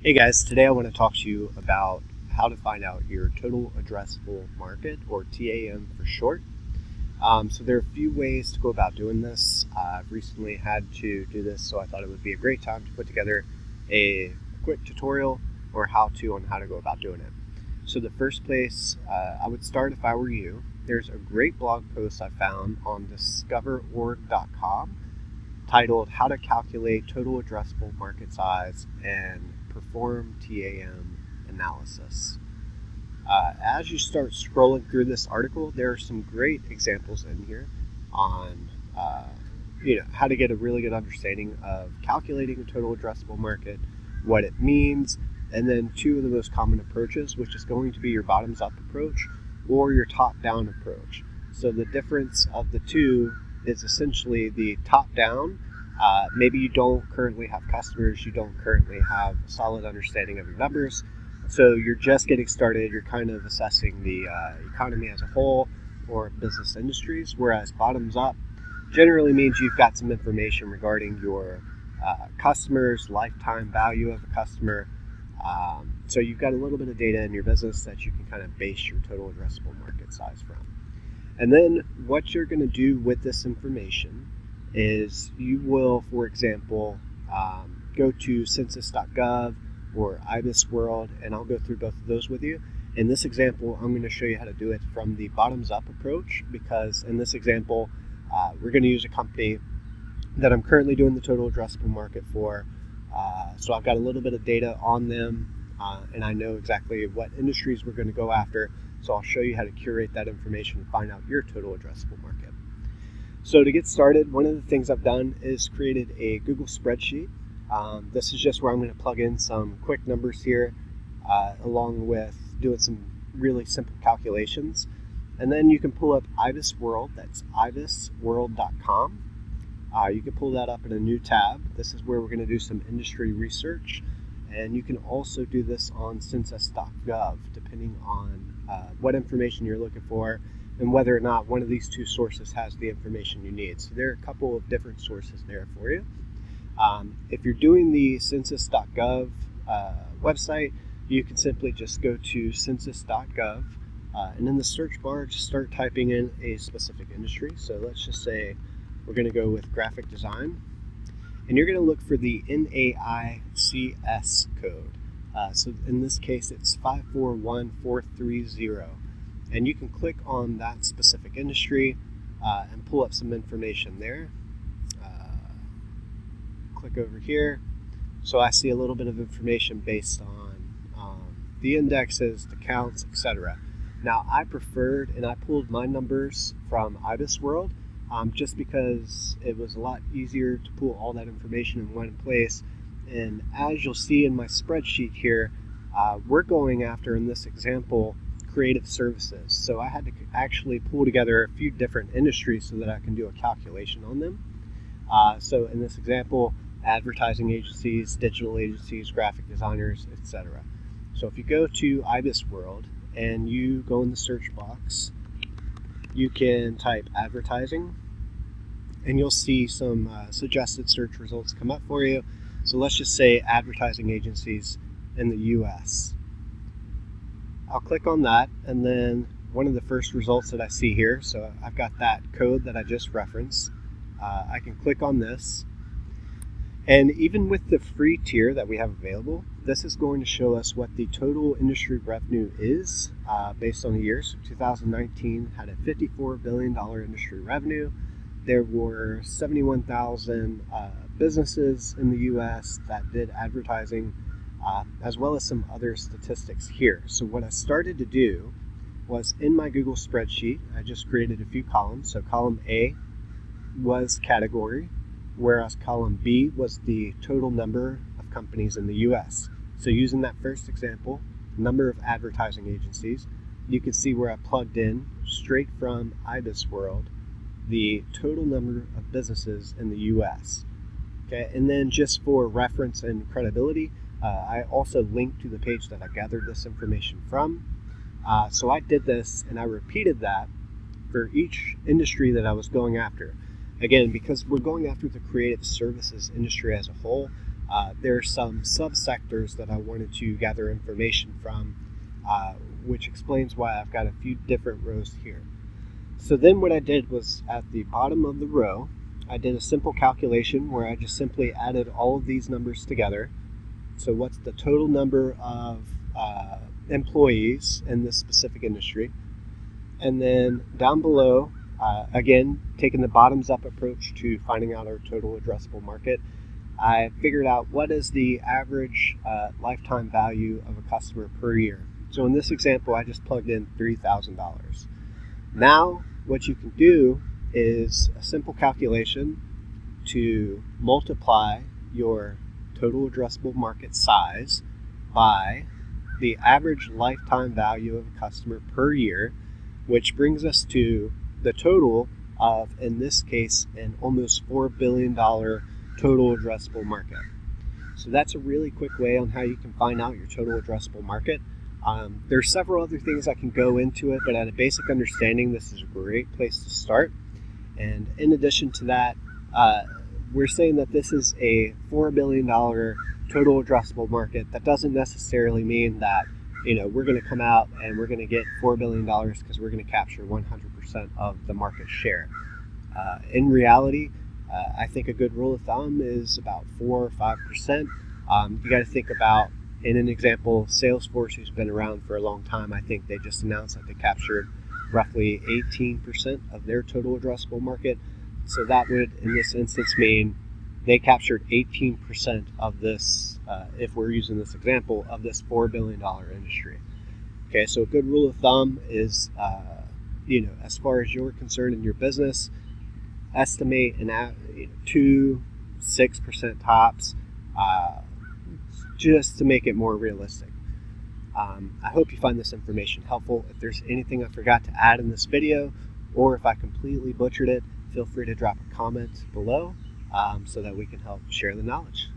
Hey guys, today I want to talk to you about how to find out your total addressable market, or TAM for short. So there are a few ways to go about doing this. I've recently had to do this, so I thought it would be a great time to put together a quick tutorial or how-to on how to go about doing it. So the first place I would start, if I were you, there's a great blog post I found on discoverorg.com titled How to Calculate Total Addressable Market Size and Perform TAM Analysis. As you start scrolling through this article, there are some great examples in here on how to get a really good understanding of calculating a total addressable market, what it means, and then two of the most common approaches, which is going to be your bottoms-up approach or your top-down approach. So the difference of the two is essentially the top-down. Maybe you don't currently have customers, you don't currently have a solid understanding of your numbers, so you're just getting started, you're kind of assessing the economy as a whole or business industries, whereas bottoms-up generally means you've got some information regarding your customers, lifetime value of a customer, so you've got a little bit of data in your business that you can kind of base your total addressable market size from. And then what you're going to do with this information is you will, for example, go to census.gov or IBIS World, and I'll go through both of those with you. In this example, I'm going to show you how to do it from the bottoms-up approach, because in this example, we're going to use a company that I'm currently doing the total addressable market for. So I've got a little bit of data on them, and I know exactly what industries we're going to go after. So I'll show you how to curate that information and find out your total addressable market. So to get started, one of the things I've done is created a Google spreadsheet. This is just where I'm going to plug in some quick numbers here, along with doing some really simple calculations. And then you can pull up IBIS World, that's ibisworld.com. You can pull that up in a new tab. This is where we're going to do some industry research. And you can also do this on census.gov, depending on what information you're looking for and whether or not one of these two sources has the information you need. So there are a couple of different sources there for you. If you're doing the census.gov website, you can simply just go to census.gov, and in the search bar, just start typing in a specific industry. So let's just say we're going to go with graphic design. And you're going to look for the NAICS code. So in this case, it's 541430. And you can click on that specific industry and pull up some information there. Click over here. So I see a little bit of information based on the indexes, the counts, etc. Now I preferred, and I pulled my numbers from IBIS World, just because it was a lot easier to pull all that information in one place. And as you'll see in my spreadsheet here, we're going after, in this example, creative services. So I had to actually pull together a few different industries so that I can do a calculation on them. So in this example, advertising agencies, digital agencies, graphic designers, etc. So if you go to IBIS World and you go in the search box, you can type advertising, and you'll see some suggested search results come up for you. So let's just say advertising agencies in the US. I'll click on that, and then one of the first results that I see here, so I've got that code that I just referenced. I can click on this, and even with the free tier that we have available, this is going to show us what the total industry revenue is based on the year. So 2019 had a $54 billion industry revenue. There were 71,000 businesses in the US that did advertising, as well as some other statistics here. So what I started to do was, in my Google spreadsheet, I just created a few columns. So column A was category, whereas column B was the total number of companies in the US. So using that first example, number of advertising agencies, you can see where I plugged in, straight from IBIS World, the total number of businesses in the US. Okay, and then just for reference and credibility, I also linked to the page that I gathered this information from. So I did this, and I repeated that for each industry that I was going after. Again, because we're going after the creative services industry as a whole, there are some subsectors that I wanted to gather information from, which explains why I've got a few different rows here. So then what I did was at the bottom of the row, I did a simple calculation where I just simply added all of these numbers together. So what's the total number of employees in this specific industry? And then down below, again, taking the bottoms-up approach to finding out our total addressable market, I figured out what is the average lifetime value of a customer per year. So in this example, I just plugged in $3,000. Now, what you can do is a simple calculation to multiply your total addressable market size by the average lifetime value of a customer per year, which brings us to the total of, in this case, an almost $4 billion total addressable market. So that's a really quick way on how you can find out your total addressable market. There's several other things I can go into it, but at a basic understanding, this is a great place to start. And in addition to that, we're saying that this is a $4 billion total addressable market. That doesn't necessarily mean that, we're going to come out and we're going to get $4 billion because we're going to capture 100% of the market share. In reality, I think a good rule of thumb is about 4 or 5%. You got to think about, in an example, Salesforce, who's been around for a long time, I think they just announced that they captured roughly 18% of their total addressable market. So that would, in this instance, mean they captured 18% of this, if we're using this example, of this $4 billion industry. Okay, so a good rule of thumb is, as far as you're concerned in your business, estimate 2-6% tops, just to make it more realistic. I hope you find this information helpful. If there's anything I forgot to add in this video, or if I completely butchered it, feel free to drop a comment below so that we can help share the knowledge.